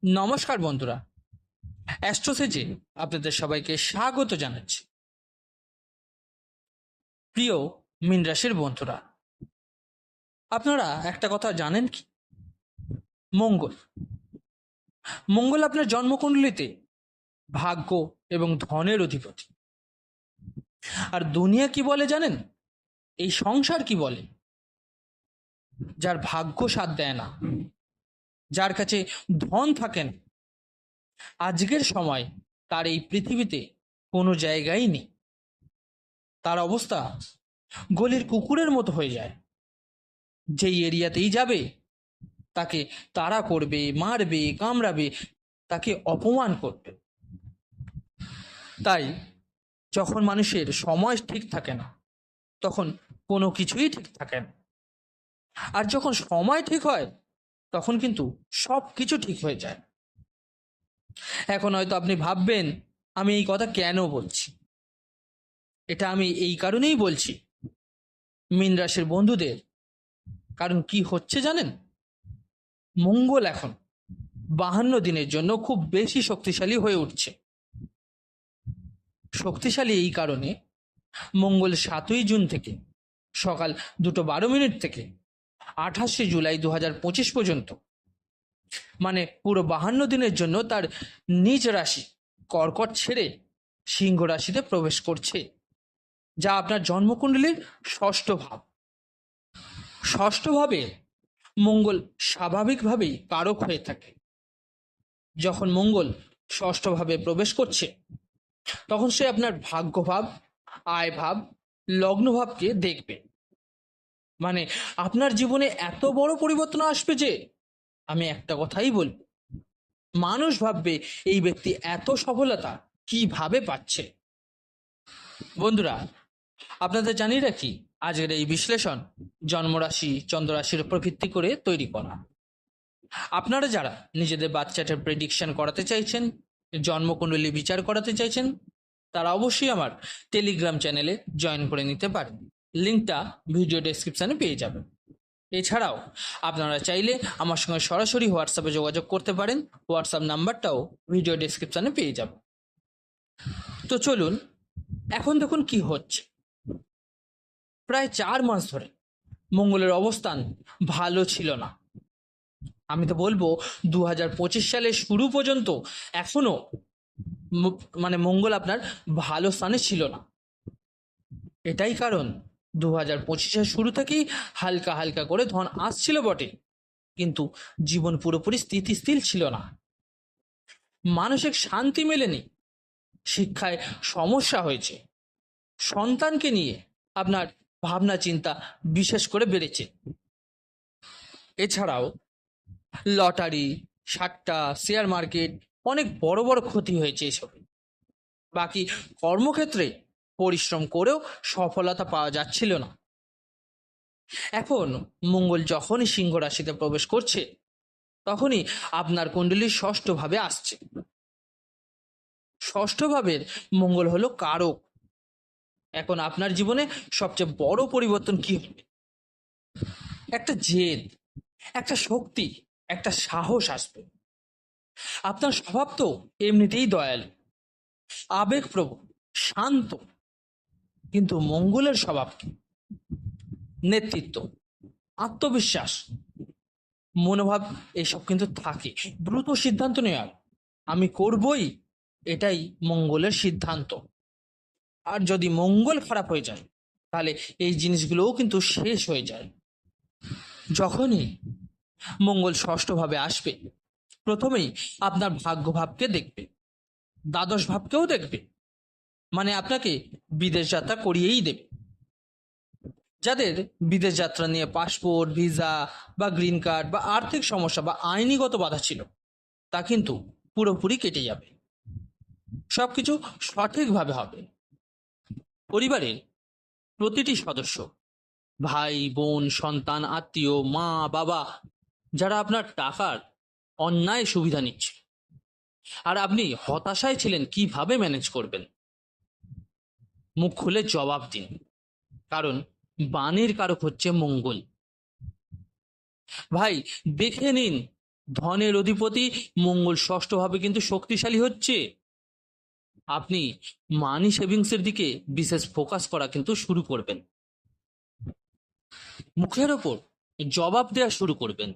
নমস্কার বন্ধুরা, অ্যাস্ট্রোসেজে আপনাদের সবাইকে স্বাগত জানাচ্ছি। প্রিয় মীন রাশির বন্ধুরা, আপনারা একটা কথা জানেন কি? মঙ্গল মঙ্গল আপনার জন্মকুণ্ডলিতে ভাগ্য এবং ধনের অধিপতি। আর দুনিয়া কি বলে জানেন? এই সংসার কি বলে? যার ভাগ্য সাথ দেয় না, যার কাছে ধন থাকে না, আজকের সময় তার এই পৃথিবীতে কোনো জায়গাই নেই। তার অবস্থা গলির কুকুরের মতো হয়ে যায়। যেই এরিয়াতেই যাবে তাকে তাড়া করবে, মারবে, কামড়াবে, তাকে অপমান করবে। তাই যখন মানুষের সময় ঠিক থাকে না, তখন কোনো কিছুই ঠিক থাকে না। আর যখন সময় ঠিক হয়, তখন কিন্তু সব কিছু ঠিক হয়ে যায়। এখন হয়তো আপনি ভাববেন, আমি এই কথা কেন বলছি? এটা আমি এই কারণেই বলছি, মীন রাশির বন্ধুদের। কারণ কি হচ্ছে জানেন? মঙ্গল এখন 52 দিনের জন্য খুব বেশি শক্তিশালী হয়ে উঠছে। শক্তিশালী এই কারণে, মঙ্গল 7ই জুন থেকে সকাল 2:12 থেকে 28শে জুলাই 2025 পর্যন্ত, মানে পুরো 52 দিনের জন্য তার নিজ রাশি কর্কট ছেড়ে সিংহ রাশিতে প্রবেশ করছে, যা আপনার জন্মকুণ্ডলীর ষষ্ঠ ভাব। ষষ্ঠ ভাবে মঙ্গল স্বাভাবিকভাবেই কারক হয়ে থাকে। যখন মঙ্গল ষষ্ঠ ভাবে প্রবেশ করছে, তখন সে আপনার ভাগ্যভাব, আয় ভাব, লগ্ন ভাবকে দেখবে। মানে আপনার জীবনে এত বড় পরিবর্তন আসবে যে আমি একটা কথাই বলবো, মানুষ ভাববে এই ব্যক্তি এত সফলতা কিভাবে পাচ্ছে। বন্ধুরা, আপনাদের জানিয়ে রাখি, আজকের এই বিশ্লেষণ জন্মরাশি, চন্দ্ররাশির উপর ভিত্তি করে তৈরি করা। আপনারা যারা নিজেদের বাচ্চাটার প্রেডিকশন করাতে চাইছেন, জন্মকুণ্ডলী বিচার করাতে চাইছেন, তারা অবশ্যই আমার টেলিগ্রাম চ্যানেলে জয়েন করে নিতে পারেন। লিঙ্কটা ভিডিও ডেসক্রিপশানে পেয়ে যাবেন। এছাড়াও আপনারা চাইলে আমার সঙ্গে সরাসরি হোয়াটসঅ্যাপে যোগাযোগ করতে পারেন। হোয়াটসঅ্যাপ নাম্বারটাও ভিডিও ডেসক্রিপশানে পেয়ে যাবেন। তো চলুন, এখন দেখুন কি হচ্ছে। প্রায় 4 মাস ধরে মঙ্গলের অবস্থান ভালো ছিল না। আমি তো বলবো 2025 সালের শুরু পর্যন্ত এখনো মানে মঙ্গল আপনার ভালো স্থানে ছিল না। এটাই কারণ 2025-এর শুরু থেকেই হালকা হালকা করে ধন আসছিল বটে, কিন্তু জীবন পুরোপুরি স্থিতিশীল ছিল না। মানসিক শান্তি মেলেনি, শিক্ষায় সমস্যা হয়েছে, সন্তানকে নিয়ে আপনার ভাবনা চিন্তা বিশেষ করে বেড়েছে। এছাড়াও লটারি, সাট্টা, শেয়ার মার্কেট, অনেক বড় বড় ক্ষতি হয়েছে এসবে। বাকি কর্মক্ষেত্রে পরিশ্রম করেও সফলতা পাওয়া যাচ্ছিল না। এখন মঙ্গল যখনই সিংহ রাশিতে প্রবেশ করছে, তখনই আপনার কুণ্ডলীর ষষ্ঠ ভাবে আসছে। ষষ্ঠ ভাবের মঙ্গল হলো কারক। এখন আপনার জীবনে সবচেয়ে বড় পরিবর্তন কি হবে? একটা জেদ, একটা শক্তি, একটা সাহস আসবে। আপনার স্বভাব তো এমনিতেই দয়ালু, আবেগপ্রবণ, শান্ত, কিন্তু মঙ্গলের স্বভাব কি? নেতৃত্ব, আত্মবিশ্বাস, মনোভাব, এসব কিন্তু থাকে। দ্রুত সিদ্ধান্ত নেওয়া, আমি করবই, এটাই মঙ্গলের সিদ্ধান্ত। আর যদি মঙ্গল খারাপ হয়ে যায়, তাহলে এই জিনিসগুলোও কিন্তু শেষ হয়ে যায়। যখনই মঙ্গল ষষ্ঠ ভাবে আসবে, প্রথমেই আপনার ভাগ্যভাবকে দেখবে, দ্বাদশ ভাবকেও দেখবে। মানে আপনাকে বিদেশ যাত্রা করিয়েই দেবে। যাদের বিদেশ যাত্রা নিয়ে পাসপোর্ট, ভিসা বা গ্রিন কার্ড বা আর্থিক সমস্যা বা আইনিগত বাধা ছিল, তা কিন্তু পুরোপুরি কেটে যাবে। সবকিছু সঠিকভাবে হবে। পরিবারের প্রতিটি সদস্য, ভাই বোন, সন্তান, আত্মীয়, মা বাবা, যারা আপনার টাকার অন্যায় সুবিধা নিচ্ছে, আর আপনি হতাশায় ছিলেন কিভাবে ম্যানেজ করবেন, মুখ খুলে জবাব দিন। কারণ বাণীর কারক হচ্ছে মঙ্গল। ভাই, দেখে নিন ধনের অধিপতি মঙ্গল ষষ্ঠভাবে কিন্তু শক্তিশালী হচ্ছে। আপনি মানি সেভিংসের দিকে বিশেষ ফোকাস করা কিন্তু শুরু করবেন। মুখের ওপর জবাব দেওয়া শুরু করবেন।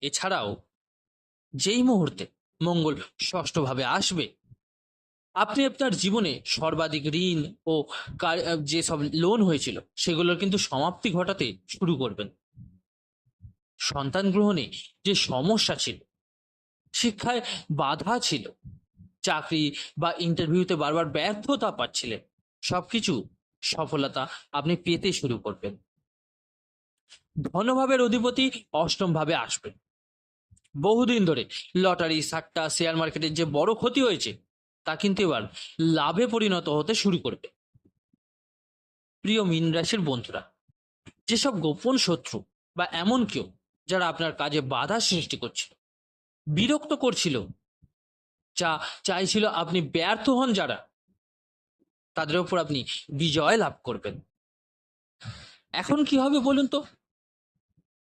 এছাড়াও যেই মুহূর্তে মঙ্গল ষষ্ঠভাবে আসবে, আপনি আপনার জীবনে সর্বাধিক ঋণ ও যেসব লোন হয়েছিল সেগুলোর কিন্তু সমাপ্তি ঘটাতে শুরু করবেন। সন্তান গ্রহণে যে সমস্যা ছিল, শিক্ষায় বাধা ছিল, চাকরি বা ইন্টারভিউতে বারবার ব্যর্থতা পাচ্ছিলেন, সবকিছু সফলতা আপনি পেতে শুরু করবেন। ধনভাবের অধিপতি অষ্টম ভাবে আসবে। বহুদিন ধরে লটারি, সাট্টা, শেয়ার মার্কেটের যে বড় ক্ষতি হয়েছে তা কিন্তু এবার লাভে পরিণত হতে শুরু করবে। প্রিয় মীন রাশির বন্ধুরা, যেসব গোপন শত্রু বা এমন কেউ যারা আপনার কাজে বাধা সৃষ্টি করছিল, বিরক্ত করছিল, চাইছিল আপনি ব্যর্থ হন, যারা তাদের উপর আপনি বিজয় লাভ করবেন। এখন কি হবে বলুন তো?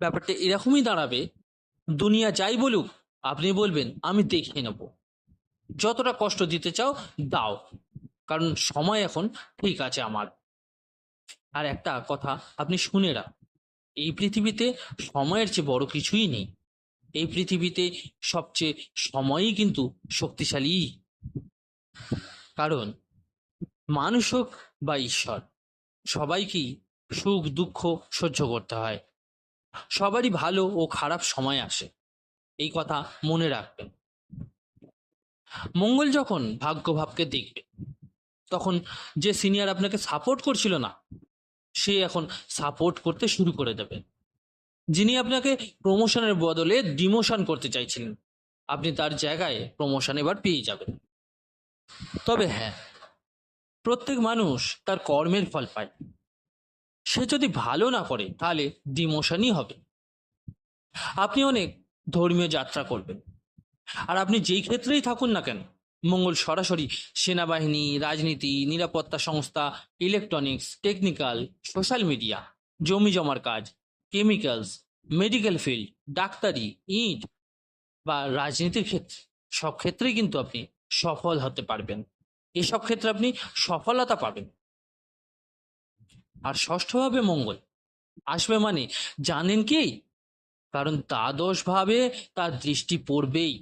ব্যাপারটা এরকমই দাঁড়াবে, দুনিয়া যাই বলুক আপনি বলবেন আমি দেখে নেব, যতটা কষ্ট দিতে চাও দাও, কারণ সময় এখন ঠিক আছে আমার। আর একটা কথা আপনি শুনে রাখ, এই পৃথিবীতে সময়ের চেয়ে বড় কিছুই নেই। এই পৃথিবীতে সবচেয়ে সময়ই কিন্তু শক্তিশালী, কারণ মানুষ হোক বা ঈশ্বর, সবাইকেই সুখ দুঃখ সহ্য করতে হয়। সবারই ভালো ও খারাপ সময় আসে, এই কথা মনে রাখবেন। মঙ্গল যখন ভাগ্যভাবকে দেখবে, তখন যে সিনিয়র আপনাকে সাপোর্ট করছিল না, সে এখন সাপোর্ট করতে শুরু করে দেবে। যিনি আপনাকে প্রমোশনের বদলে ডিমোশন করতে চাইছিলেন, আপনি তার জায়গায় প্রমোশন এবার পেয়ে যাবেন। তবে হ্যাঁ, প্রত্যেক মানুষ তার কর্মের ফল পায়। সে যদি ভালো না করে তাহলে ডিমোশনই হবে। আপনি অনেক ধর্মীয় যাত্রা করবেন, আর আপনি যেই ক্ষেত্রেই থাকুন না কেন, মঙ্গল সরাসরি সেনাবাহিনী, রাজনীতি, নিরাপত্তা সংস্থা, ইলেকট্রনিক্স, টেকনিক্যাল, সোশ্যাল মিডিয়া, জমি জমার কাজ, কেমিক্যালস, মেডিকেল ফিল্ড, ডাক্তারি, ইট বা রাজনীতির ক্ষেত্রে, সব ক্ষেত্রেই কিন্তু আপনি সফল হতে পারবেন। এসব ক্ষেত্রে আপনি সফলতা পাবেন। আর ষষ্ঠভাবে মঙ্গল আসবে মানে জানেন কি? কারণ দ্বাদশ ভাবে তার দৃষ্টি পড়বেই।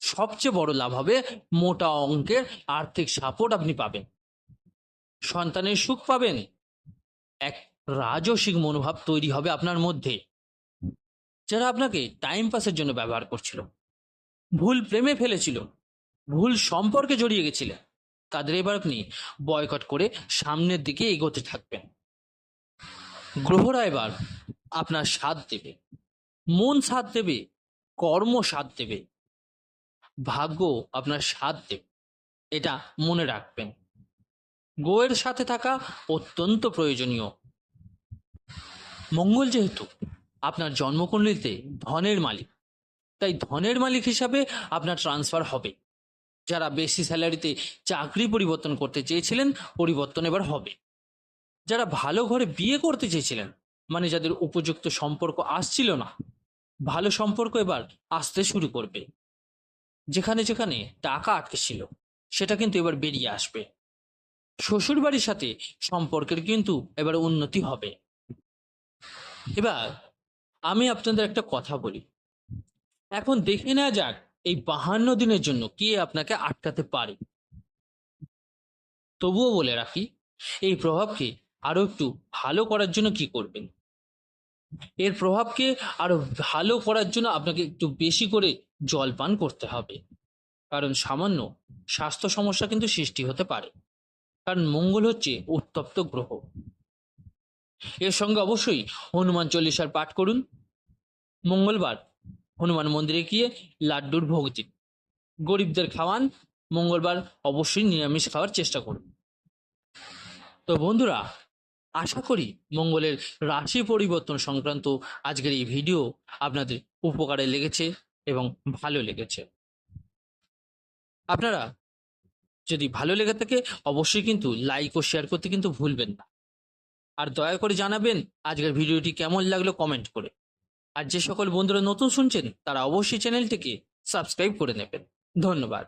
সবচেয়ে বড় লাভ হবে, মোটা অঙ্কের আর্থিক সাপোর্ট আপনি পাবেন, সন্তানের সুখ পাবেন, এক রাজসিক মনোভাব তৈরি হবে আপনার মধ্যে। যারা আপনাকে টাইম পাসের জন্য ব্যবহার করছিল, ভুল প্রেমে ফেলেছিল, ভুল সম্পর্কে জড়িয়ে গেছিলেন, তাদের এবার আপনি বয়কট করে সামনের দিকে এগোতে থাকবেন। গ্রহরা এবার আপনার সাথ দেবে, মন সাথ দেবে, কর্ম সাথ দেবে, ভাগ্য আপনার সাথ দেবে, এটা মনে রাখবেন। গ্রহের সাথে থাকা অত্যন্ত প্রয়োজনীয়। মঙ্গল যেহেতু আপনার জন্মকুণ্ডলিতে ধনের মালিক, তাই ধনের মালিক হিসাবে আপনার ট্রান্সফার হবে। যারা বেশি স্যালারিতে চাকরি পরিবর্তন করতে চেয়েছিলেন, পরিবর্তন এবার হবে। যারা ভালো ঘরে বিয়ে করতে চেয়েছিলেন, মানে যাদের উপযুক্ত সম্পর্ক আসছিল না, ভালো সম্পর্ক এবার আসতে শুরু করবে। যেখানে যেখানে টাকা আটকে ছিল, সেটা কিন্তু এবার বেরিয়ে আসবে। শ্বশুর বাড়ির সাথে সম্পর্কের কিন্তু এবার উন্নতি হবে। এবার আমি আপনাদের একটা কথা বলি, এখন দেখে নেওয়া যাক এই 52 দিনের জন্য কে আপনাকে আটকাতে পারে। তবুও বলে রাখি, এই প্রভাবকে আরো একটু ভালো করার জন্য কি করবেন। এর প্রভাবকে আরো ভালো করার জন্য আপনাকে একটু বেশি করে জল পান করতে হবে, কারণ সামান্য স্বাস্থ্য সমস্যা কিন্তু সৃষ্টি হতে পারে, কারণ মঙ্গল হচ্ছে উত্তপ্ত গ্রহ। এর সঙ্গে অবশ্যই হনুমান চল্লিশার পাঠ করুন। মঙ্গলবার হনুমান মন্দিরে গিয়ে লাড্ডুর ভোগ দিন, গরিবদের খাওয়ান। মঙ্গলবার অবশ্যই নিরামিষ খাওয়ার চেষ্টা করুন। তো বন্ধুরা, আশা করি মঙ্গলের রাশি পরিবর্তন সংক্রান্ত আজকের এই ভিডিও আপনাদের উপকারে লেগেছে এবং ভালো লেগেছে। আপনারা যদি ভালো লেগে থাকে অবশ্যই কিন্তু লাইক ও শেয়ার করতে কিন্তু ভুলবেন না। আর দয়া করে জানাবেন আজকের ভিডিওটি কেমন লাগলো কমেন্ট করে। আর যে সকল বন্ধুরা নতুন শুনছেন তারা অবশ্যই চ্যানেলটিকে সাবস্ক্রাইব করে নেবেন। ধন্যবাদ।